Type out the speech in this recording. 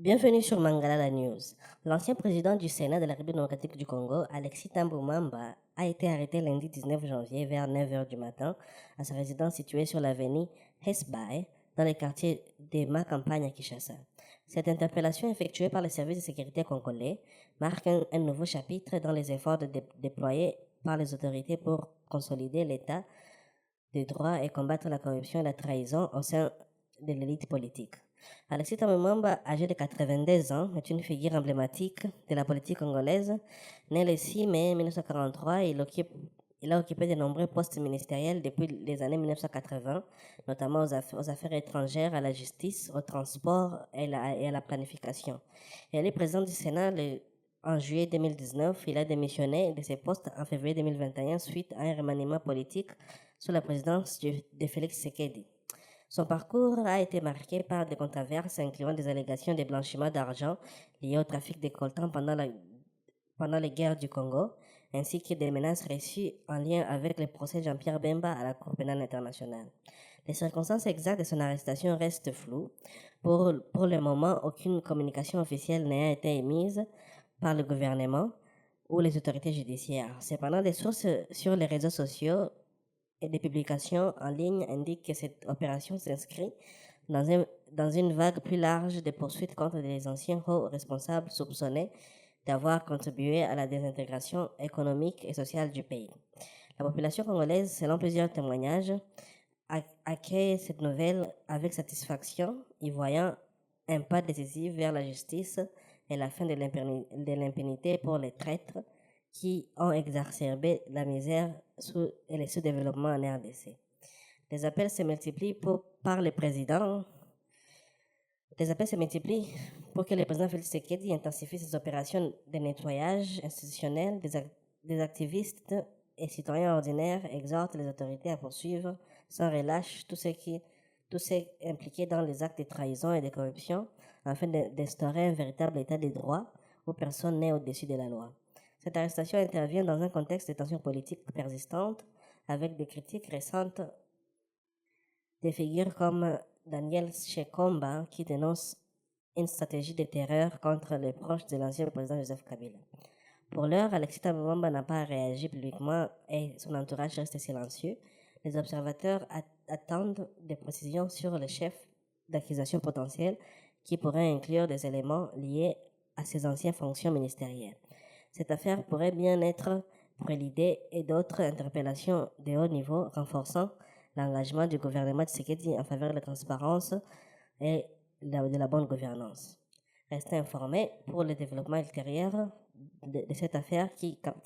Bienvenue sur Mangala la News. L'ancien président du Sénat de la République démocratique du Congo, Alexis Thambwe Mwamba, a été arrêté lundi 19 janvier vers 9 h du matin à sa résidence située sur l'avenue Hesbaye, dans les quartiers de Makampagne à Kinshasa. Cette interpellation effectuée par les services de sécurité congolais marque un nouveau chapitre dans les efforts déployés par les autorités pour consolider l'état de droit et combattre la corruption et la trahison au sein de l'élite politique. Alexis Thambwe Mwamba, âgé de 82 ans, est une figure emblématique de la politique congolaise. Né le 6 mai 1943, il a occupé de nombreux postes ministériels depuis les années 1980, notamment aux affaires étrangères, à la justice, au transport et à la planification. Il est président du Sénat en juillet 2019. Il a démissionné de ses postes en février 2021 suite à un remaniement politique sous la présidence de Félix Tshisekedi. Son parcours a été marqué par des controverses incluant des allégations de blanchiment d'argent liées au trafic de coltan pendant les guerres du Congo, ainsi que des menaces reçues en lien avec le procès Jean-Pierre Bemba à la Cour pénale internationale. Les circonstances exactes de son arrestation restent floues. Pour le moment, aucune communication officielle n'a été émise par le gouvernement ou les autorités judiciaires. Cependant, des sources sur les réseaux sociaux et des publications en ligne indiquent que cette opération s'inscrit dans une vague plus large de poursuites contre les anciens hauts responsables soupçonnés d'avoir contribué à la désintégration économique et sociale du pays. La population congolaise, selon plusieurs témoignages, accueille cette nouvelle avec satisfaction, y voyant un pas décisif vers la justice et la fin de l'impunité pour les traîtres qui ont exacerbé la misère et le sous-développement en RDC. Les appels se multiplient pour que le président Félix Tshisekedi intensifie ses opérations de nettoyage institutionnel. Des activistes et citoyens ordinaires exhortent les autorités à poursuivre sans relâche tous ceux impliqués dans les actes de trahison et de corruption afin d'instaurer un véritable état de droit où personne n'est au-dessus de la loi. Cette arrestation intervient dans un contexte de tensions politiques persistantes avec des critiques récentes des figures comme Daniel Shekomba qui dénonce une stratégie de terreur contre les proches de l'ancien président Joseph Kabila. Pour l'heure, Alexis Thambwe Mwamba n'a pas réagi publiquement et son entourage reste silencieux. Les observateurs attendent des précisions sur le chef d'accusation potentiel qui pourrait inclure des éléments liés à ses anciennes fonctions ministérielles. Cette affaire pourrait bien être prélude et d'autres interpellations de haut niveau renforçant l'engagement du gouvernement de Tshisekedi en faveur de la transparence et de la bonne gouvernance. Restez informés pour le développement ultérieur de cette affaire qui captive